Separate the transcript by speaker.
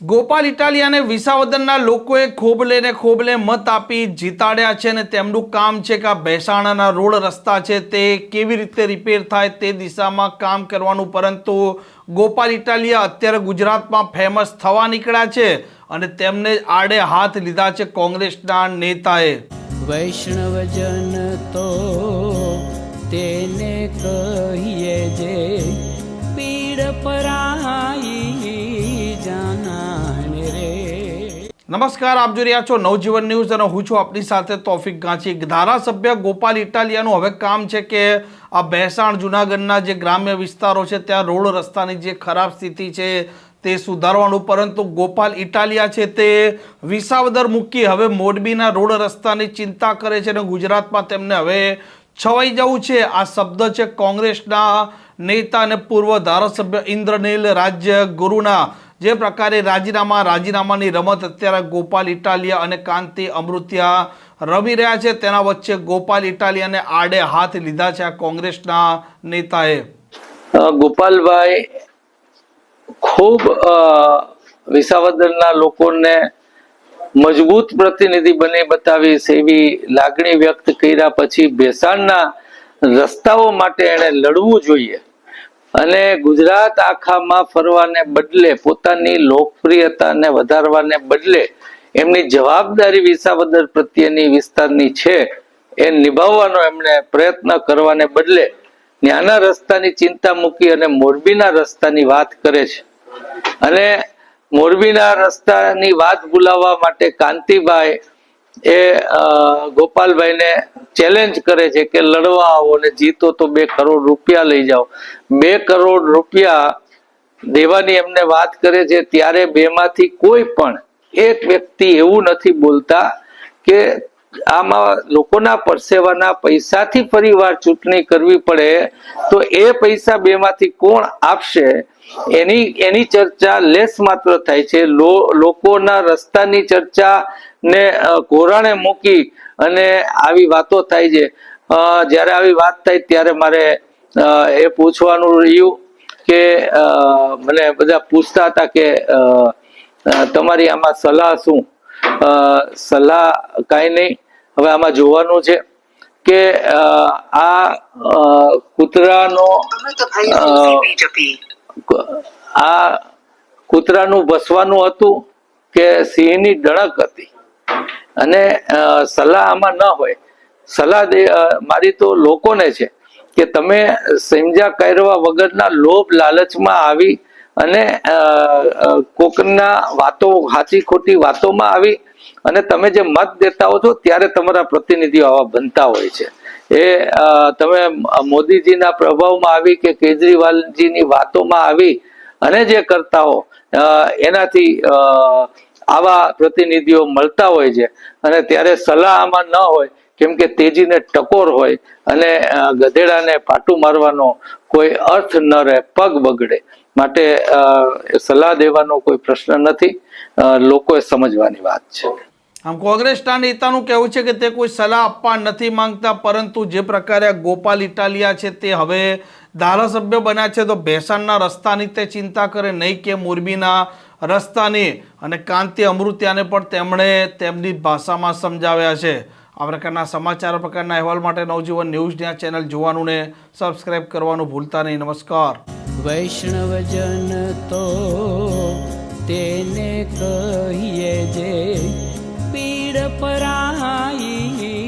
Speaker 1: ગોપાલ ઇટાલિયાને વિસાવદરના લોકોએ ખોબલે મત આપી જીતાડ્યા છે અને તેમનું કામ છે કે આ ભેંસાણાના રોડ રસ્તા છે તે કેવી રીતે રિપેર થાય તે દિશામાં કામ કરવાનું। પરંતુ ગોપાલ ઇટાલિયા અત્યારે ગુજરાતમાં ફેમસ થવા નીકળ્યા છે અને તેમને આડે હાથ લીધા છે કોંગ્રેસના નેતાએ।
Speaker 2: વૈષ્ણવજન તો તેને કહીએ જે પીડ પરાઈ જાનાને રે।
Speaker 1: નમસ્કાર, આપ જોઈ રહ્યા છો નવજીવન ન્યૂઝ અને હું છું આપની સાથે તોફિક ગાંચી। ધારાસભ્ય ગોપાલ ઇટાલિયાનું હવે કામ છે કે આ ભેંસાણ જૂનાગઢના જે ગ્રામ્ય વિસ્તારો છે ત્યાં રોડ રસ્તાની જે ખરાબ સ્થિતિ છે તે સુધારવાનું। પરંતુ ગોપાલ ઇટાલિયા છે તે વિસાવદર મૂકી હવે મોરબીના રોડ રસ્તાની ચિંતા કરે છે અને ગુજરાતમાં તેમને હવે છવાઈ જવું છે। આ શબ્દ છે કોંગ્રેસના નેતા અને પૂર્વ ધારાસભ્ય ઇન્દ્રનીલ રાજ્યગુરુના। જે પ્રકારે રાજીનામાની રમત અત્યારે ગોપાલ ઇટાલિયા અને કાંતિ અમૃતિયા રમી રહ્યા છે તેના વચ્ચે ગોપાલ ઇટાલિયાને આડે હાથ લીધા છે આ કોંગ્રેસના નેતાએ।
Speaker 3: ગોપાલભાઈ ખૂબ વિસાવદરના લોકોને મજબૂત પ્રતિનિધિ બની બતાવી એવી લાગણી વ્યક્ત કર્યા પછી ભેંસાણના રસ્તાઓ માટે એને લડવું જોઈએ અને ગુજરાત આખામાં ફરવાને બદલે પોતાની લોકપ્રિયતાને વધારવાને બદલે એમની જવાબદારી વિસાવદર પ્રત્યેની વિસ્તારની છે એ નિભાવવાનો એમણે પ્રયત્ન કરવાને બદલે ત્યાંના રસ્તાની ચિંતા મૂકી અને મોરબીના રસ્તાની વાત કરે છે। અને મોરબીના રસ્તાની વાત ભૂલાવવા માટે કાંતિભાઈ એ ગોપાલભાઈને ચેલેન્જ કરે છે કે લડવા આવો ને જીતો તો 2 કરોડ રૂપિયા લઈ જાઓ। 2 કરોડ રૂપિયા દેવાની એમને વાત કરે છે ત્યારે બેમાંથી કોઈ પણ એક વ્યક્તિ એવું નથી બોલતા કે આમાં લોકોના પરસેવાના પૈસાથી ફરીવાર ચૂંટણી કરવી પડે તો એ પૈસા બેમાંથી કોણ આપશે એની ચર્ચા લેસ માત્ર થાય છે। લોકોના રસ્તાની ચર્ચા ને કોરાણે મૂકી અને આવી વાતો થાય છે। જ્યારે આવી વાત થાય ત્યારે મારે એ પૂછવાનું રહ્યું કે મને બધા પૂછતા હતા કે તમારી આમાં સલાહ શું? સલાહ કાંઈ નહીં, હવે આમાં જોવાનું છે કે આ કૂતરાનું ભસવાનું હતું કે સિંહની ડણક હતી અને સલાહ આમાં ન હોય। સલાહ મારી તો લોકોને છે કે તમે સમજ્યા કર્યા વગરના લોભ લાલચમાં આવી અને કોકના વાતો સાચી ખોટી વાતોમાં આવી અને તમે જે મત દેતા હો છો ત્યારે તમારા પ્રતિનિધિઓ આવા બનતા હોય છે। એ તમે મોદીજીના પ્રભાવમાં આવી કે કેજરીવાલજીની વાતોમાં આવી અને જે કરતા હો એનાથી આવા પ્રતિનિધિઓ મળતા હોય છે અને ત્યારે સલાહ આમાં ન હોય કેમ કે તેજીને ટકોર હોય અને ગધેડાને પાટું મારવાનો કોઈ અર્થ ન રહે, પગ બગડે। માટે સલાહ દેવાનો કોઈ પ્રશ્ન નથી, લોકોએ સમજવાની વાત છે।
Speaker 1: આમ કોંગ્રેસના નેતાનું કહેવું છે કે તે કોઈ સલાહ આપવા નથી માંગતા, પરંતુ જે પ્રકારે ગોપાલ ઇટાલિયા છે તે હવે ધારાસભ્ય બન્યા છે તો ભેંસાણના રસ્તાની તે ચિંતા કરે નહીં કે મોરબીના રસ્તાની। અને કાંતિ અમૃતિયાને પણ તેમણે તેમની ભાષામાં સમજાવ્યા છે। આ પ્રકારના સમાચાર પ્રકારના અહેવાલ માટે નવજીવન ન્યૂઝની આ ચેનલ જોવાનું ને સબસ્ક્રાઇબ કરવાનું ભૂલતા નહીં। નમસ્કાર।
Speaker 2: વૈષ્ણવજન તો તેને કહીએ જે પીડ પરાઈ